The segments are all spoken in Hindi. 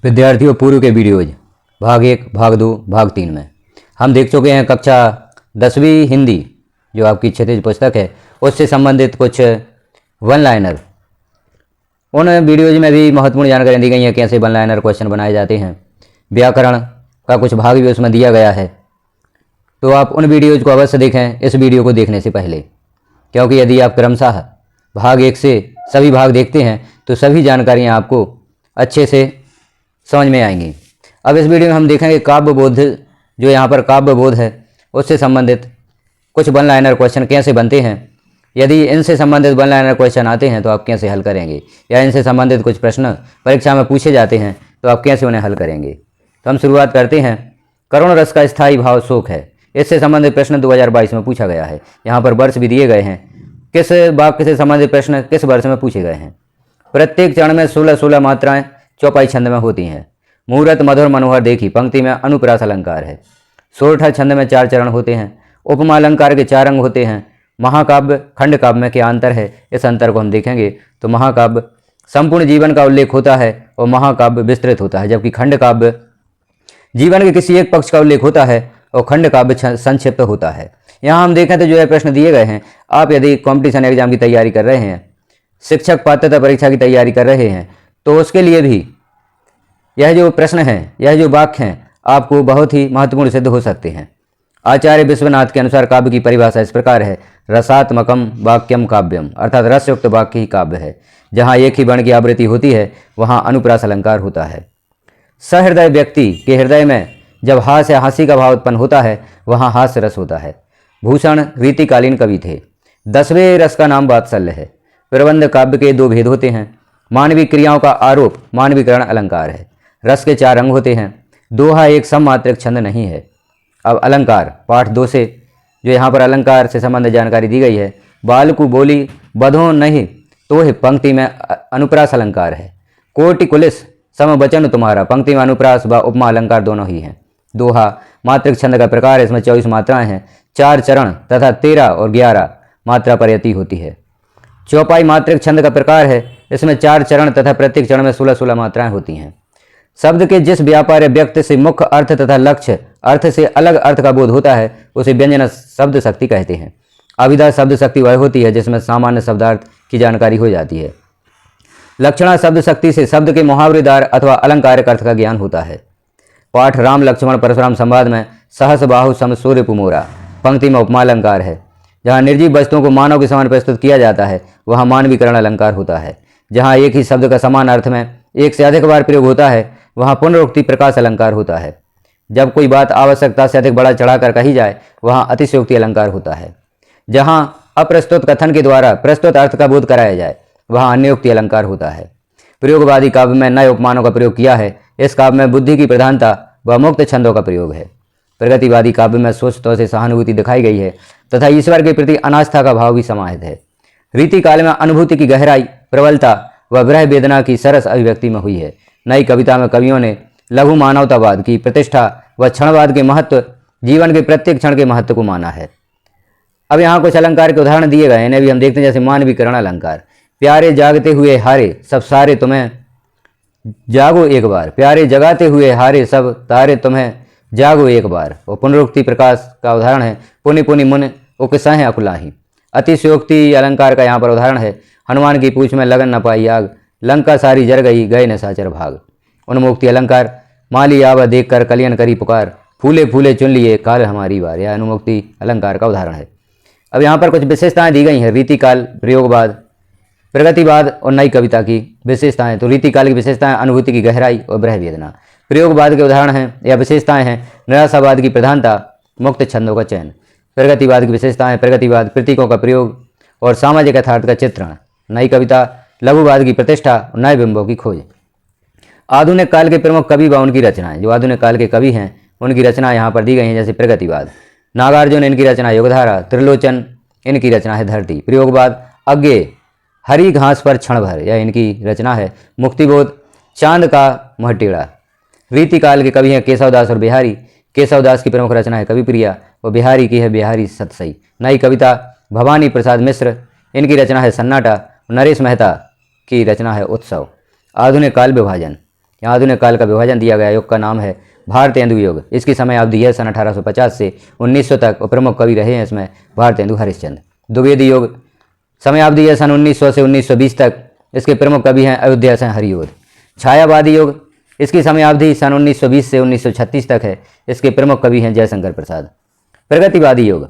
विद्यार्थियों, पूर्व के वीडियोज भाग 1, भाग 2, भाग 3 में हम देख चुके हैं कक्षा 10वीं हिंदी जो आपकी क्षितिज पुस्तक है उससे संबंधित कुछ वन लाइनर। उन वीडियोज में भी महत्वपूर्ण जानकारी दी गई है, कैसे वन लाइनर क्वेश्चन बनाए जाते हैं। व्याकरण का कुछ भाग भी उसमें दिया गया है, तो आप उन वीडियोज को अवश्य देखें इस वीडियो को देखने से पहले, क्योंकि यदि आप क्रमशः भाग 1 से सभी भाग देखते हैं तो सभी जानकारियाँ आपको अच्छे से समझ में आएंगी। अब इस वीडियो में हम देखेंगे काव्य बोध, जो यहाँ पर काव्य बोध है उससे संबंधित कुछ वन लाइनर क्वेश्चन कैसे बनते हैं। यदि इनसे संबंधित वन लाइनर क्वेश्चन आते हैं तो आप कैसे हल करेंगे, या इनसे संबंधित कुछ प्रश्न परीक्षा में पूछे जाते हैं तो आप कैसे उन्हें हल करेंगे। तो हम शुरुआत करते हैं। करुण रस का स्थायी भाव शोक है, इससे संबंधित प्रश्न 2022 में पूछा गया है। यहाँ पर वर्ष भी दिए गए हैं, किस वाक्य से संबंधित प्रश्न किस वर्ष में पूछे गए हैं। प्रत्येक चरण में 16 मात्राएं चौपाई छंद में होती हैं। मुहूर्त मधुर मनोहर देखी पंक्ति में अनुप्रास अलंकार है। सोरठा छंद में 4 चरण होते हैं। उपमा अलंकार के 4 अंग होते हैं। महाकाव्य खंड काव्य में क्या अंतर है, इस अंतर को हम देखेंगे। तो महाकाव्य संपूर्ण जीवन का उल्लेख होता है और महाकाव्य विस्तृत होता है, जबकि खंड काव्य जीवन के किसी एक पक्ष का उल्लेख होता है और खंड काव्य संक्षिप्त होता है। यहाँ हम देखें तो जो है प्रश्न दिए गए हैं, आप यदि कॉम्पिटिशन एग्जाम की तैयारी कर रहे हैं, शिक्षक पात्रता परीक्षा की तैयारी कर रहे हैं, तो उसके लिए भी यह जो प्रश्न हैं, यह जो वाक्य हैं, आपको बहुत ही महत्वपूर्ण सिद्ध हो सकते हैं। आचार्य विश्वनाथ के अनुसार काव्य की परिभाषा इस प्रकार है। रसात्मकम वाक्यम काव्यम, अर्थात रसयुक्त वाक्य ही काव्य है। जहाँ एक ही वर्ण की आवृत्ति होती है वहाँ अनुप्रास अलंकार होता है। सहृदय व्यक्ति के हृदय में जब हास्य या हंसी का भाव उत्पन्न होता है वहाँ हास्य रस होता है। भूषण रीतिकालीन कवि थे। 10वें रस का नाम वात्सल्य है। प्रबंध काव्य के 2 भेद होते हैं। मानवीय क्रियाओं का आरोप मानवीकरण अलंकार है। रस के 4 अंग होते हैं। दोहा एक सममात्रिक छंद नहीं है। अब अलंकार पाठ 2 से जो यहाँ पर अलंकार से संबंधित जानकारी दी गई है। बाल को बोली बधो नहीं तो ही पंक्ति में अनुप्रास अलंकार है। कोटि कुलिस समवचन तुम्हारा, पंक्ति में अनुप्रास व उपमा अलंकार दोनों ही हैं। दोहा मात्रिक छंद का प्रकार है, इसमें 24 मात्राएं हैं। 4 चरण तथा 13 और 11 मात्रा पर यति होती है। चौपाई मात्रिक छंद का प्रकार है, इसमें 4 चरण तथा प्रत्येक चरण में 16 मात्राएं होती हैं। शब्द के जिस व्यापार व्यक्त से मुख्य अर्थ तथा लक्ष्य अर्थ से अलग अर्थ का बोध होता है उसे व्यंजन शब्द शक्ति कहते हैं। अभिधा शब्द शक्ति वह होती है जिसमें सामान्य शब्दार्थ की जानकारी हो जाती है। लक्षणा शब्द शक्ति से शब्द के मुहावरेदार अथवा अलंकारिक अर्थ का ज्ञान होता है। पाठ राम लक्ष्मण परशुराम संवाद में सहस बाहु सम सूर्य पुमोरा, पंक्ति में उपमा अलंकार है। जहाँ निर्जीव वस्तुओं को मानव के समान प्रस्तुत किया जाता है वहाँ मानवीकरण अलंकार होता है। जहाँ एक ही शब्द का समान अर्थ में एक से अधिक बार प्रयोग होता है वहाँ पुनरुक्ति प्रकाश अलंकार होता है। जब कोई बात आवश्यकता से अधिक बढ़ा चढ़ाकर कही जाए वहाँ अतिशयोक्ति अलंकार होता है। जहाँ अप्रस्तुत कथन के द्वारा प्रस्तुत अर्थ का बोध कराया जाए वहाँ अन्योक्ति अलंकार होता है। प्रयोगवादी काव्य में नए उपमानों का प्रयोग किया है। इस काव्य में बुद्धि की प्रधानता व मुक्त छंदों का प्रयोग है। प्रगतिवादी काव्य में स्वच्छता से सहानुभूति दिखाई गई है तथा ईश्वर के प्रति अनास्था का भाव भी समाहित है। रीतिकाल में अनुभूति की गहराई, प्रबलता व विरह वेदना की सरस अभिव्यक्ति में हुई है। नई कविता में कवियों ने लघु मानवतावाद की प्रतिष्ठा व क्षणवाद के महत्व, जीवन के प्रत्येक क्षण के महत्व को माना है। अब यहाँ कुछ अलंकार के उदाहरण दिए गए हैं, इन्हें भी हम देखते हैं। जैसे मानवीकरण अलंकार, प्यारे जागते हुए हारे सब सारे तुम्हें जागो एक बार, प्यारे जगाते हुए हारे सब तारे तुम्हें जागो एक बार। और पुनरुक्ति प्रकाश का उदाहरण है। पुनि पुनि मुन उकसह अकुलाही। अतिशयोक्ति अलंकार का यहाँ पर उदाहरण है। हनुमान की पूछ में लगन न पाई आग, लंका सारी जर गई गए न साचर भाग। उन्मुक्ति अलंकार, माली आवा देख कर कलियन करी पुकार, फूले फूले चुन लिए काल हमारी बार। यह अनुमुक्ति अलंकार का उदाहरण है। अब यहाँ पर कुछ विशेषताएं दी गई हैं। रीतिकाल, प्रयोगवाद, प्रगतिवाद और नई कविता की विशेषताएं। तो रीतिकाल की विशेषताएं अनुभूति की गहराई और विरह वेदना। प्रयोगवाद के उदाहरण हैं या विशेषताएं हैं निराशावाद की प्रधानता, मुक्त छंदों का चयन। प्रगतिवाद की विशेषताएं प्रगतिवाद, प्रतीकों का प्रयोग और सामाजिक यथार्थ का चित्रण। नई कविता, लघुवाद की प्रतिष्ठा और नए बिंबों की खोज। आधुनिक काल के प्रमुख कवि व उनकी रचनाएं। जो आधुनिक काल के कवि हैं उनकी रचना यहाँ पर दी गई हैं। जैसे प्रगतिवाद, नागार्जुन इनकी रचना योगधारा, त्रिलोचन इनकी रचना है धरती। प्रयोगवाद, अज्ञे हरी घास पर क्षण भर, यह इनकी रचना है। मुक्तिबोध, चांद का महटेड़ा। रीतिकाल के कवि हैं केशवदास और बिहारी। केशवदास की प्रमुख रचना है कविप्रिया और बिहारी की है बिहारी सतसई। नई कविता, भवानी प्रसाद मिश्र इनकी रचना है सन्नाटा। नरेश मेहता की रचना है उत्सव। आधुनिक काल विभाजन, यहाँ आधुनिक काल का विभाजन दिया गया युग का नाम है भारतेंदु युग। इसकी समय अवधि है सन 1850 से 1900 तक और प्रमुख कवि रहे हैं इसमें भारतेंदु हरिश्चंद्र। द्विवेदी युग समय अवधि है सन 1900 से 1920 तक। इसके प्रमुख कवि हैं अयोध्या से हरिओद। छायावादी युग इसकी समय अवधि सन 1920 से 1936 तक है। इसके प्रमुख कवि हैं जयशंकर प्रसाद। प्रगतिवादी युग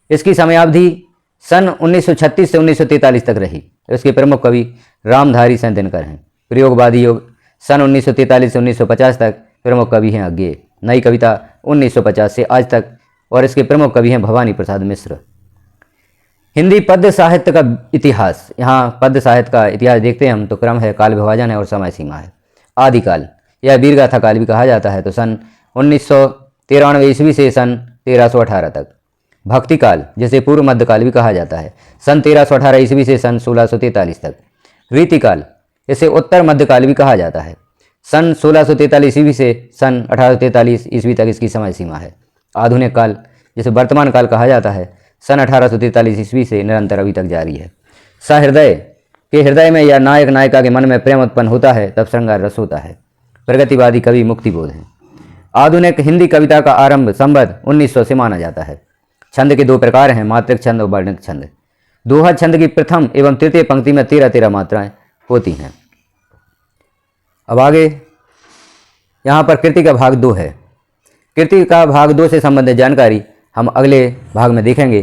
इसकी समय अवधि सन 1936 से 1943 तक रही। इसके प्रमुख कवि रामधारी सिंह दिनकर हैं। प्रयोगवादी युग सन 1943 से 1950 तक। प्रमुख कवि हैं अज्ञेय। नई कविता 1950 से आज तक और इसके प्रमुख कवि हैं भवानी प्रसाद मिश्र। हिंदी पद्य साहित्य का इतिहास, यहाँ पद्य साहित्य का इतिहास देखते हैं हम तो क्रम है, काल विभाजन है और समय सीमा है। आदिकाल यह वीरगाथा काल भी कहा जाता है तो सन 1993 ईस्वी से सन 1318 तक। भक्ति काल जिसे पूर्व मध्यकाल भी कहा जाता है सन 1318 ईस्वी से सन 1643 तक। रीतिकाल इसे उत्तर मध्यकाल भी कहा जाता है सन 1643 ईस्वी से सन 1843 ईस्वी तक इसकी समय सीमा है। आधुनिक काल जिसे वर्तमान काल कहा जाता है सन 1843 ईस्वी से निरंतर अभी तक जारी है। सहृदय के हृदय में या नायक नायिका के मन में प्रेम उत्पन्न होता है तब श्रृंगार रस होता है। प्रगतिवादी कवि मुक्तिबोध हैं। आधुनिक हिंदी कविता का आरंभ संवत 1900 से माना जाता है। छंद के दो प्रकार हैं, मात्रिक छंद और वर्णिक छंद। दोहा छंद की प्रथम एवं तृतीय पंक्ति में 13-13 मात्राएं होती हैं। अब आगे यहाँ पर कृति का भाग 2 है। कृति का भाग 2 से संबंधित जानकारी हम अगले भाग में देखेंगे,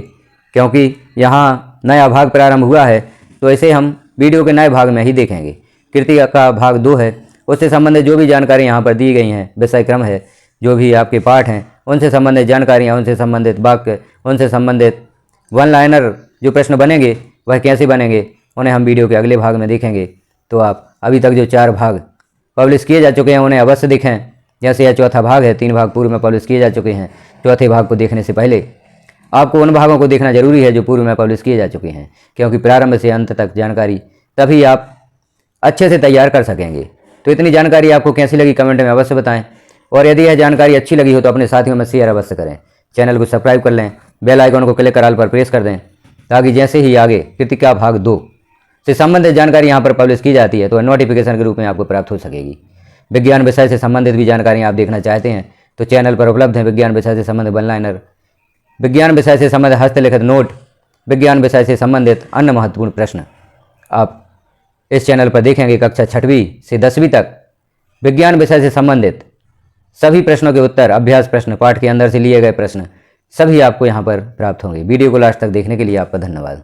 क्योंकि यहाँ नया भाग प्रारंभ हुआ है तो इसे हम वीडियो के नए भाग में ही देखेंगे। कृति का भाग 2 है, उससे संबंधित जो भी जानकारी यहाँ पर दी गई हैं, विषय क्रम है, जो भी आपके पाठ हैं उनसे संबंधित जानकारियाँ, उनसे संबंधित वाक्य, उनसे संबंधित वन लाइनर जो प्रश्न बनेंगे वह कैसे बनेंगे उन्हें हम वीडियो के अगले भाग में देखेंगे। तो आप अभी तक जो 4 भाग पब्लिश किए जा चुके हैं उन्हें अवश्य देखें। जैसे यह चौथा भाग है, 3 भाग पूर्व में पब्लिश किए जा चुके हैं। चौथे भाग को देखने से पहले आपको उन भागों को देखना जरूरी है जो पूर्व में पब्लिश किए जा चुके हैं, क्योंकि प्रारंभ से अंत तक जानकारी तभी आप अच्छे से तैयार कर सकेंगे। तो इतनी जानकारी आपको कैसी लगी कमेंट में अवश्य बताएं, और यदि यह जानकारी अच्छी लगी हो तो अपने साथियों में शेयर अवश्य करें। चैनल को सब्सक्राइब कर लें, बेल आइकन को क्लिक कर ऑल पर प्रेस कर दें, ताकि जैसे ही आगे कृति का भाग 2 से संबंधित जानकारी यहाँ पर पब्लिश की जाती है तो नोटिफिकेशन के रूप में आपको प्राप्त हो सकेगी। विज्ञान विषय से संबंधित भी जानकारी आप देखना चाहते हैं तो चैनल पर उपलब्ध है विज्ञान विषय से संबंधित वन लाइनर, विज्ञान विषय से संबंधित हस्तलिखित नोट, विज्ञान विषय से संबंधित अन्य महत्वपूर्ण प्रश्न आप इस चैनल पर देखेंगे। कक्षा 6वीं से 10वीं तक विज्ञान विषय से संबंधित सभी प्रश्नों के उत्तर, अभ्यास प्रश्न, पाठ के अंदर से लिए गए प्रश्न सभी आपको यहाँ पर प्राप्त होंगे। वीडियो को लास्ट तक देखने के लिए आपका धन्यवाद।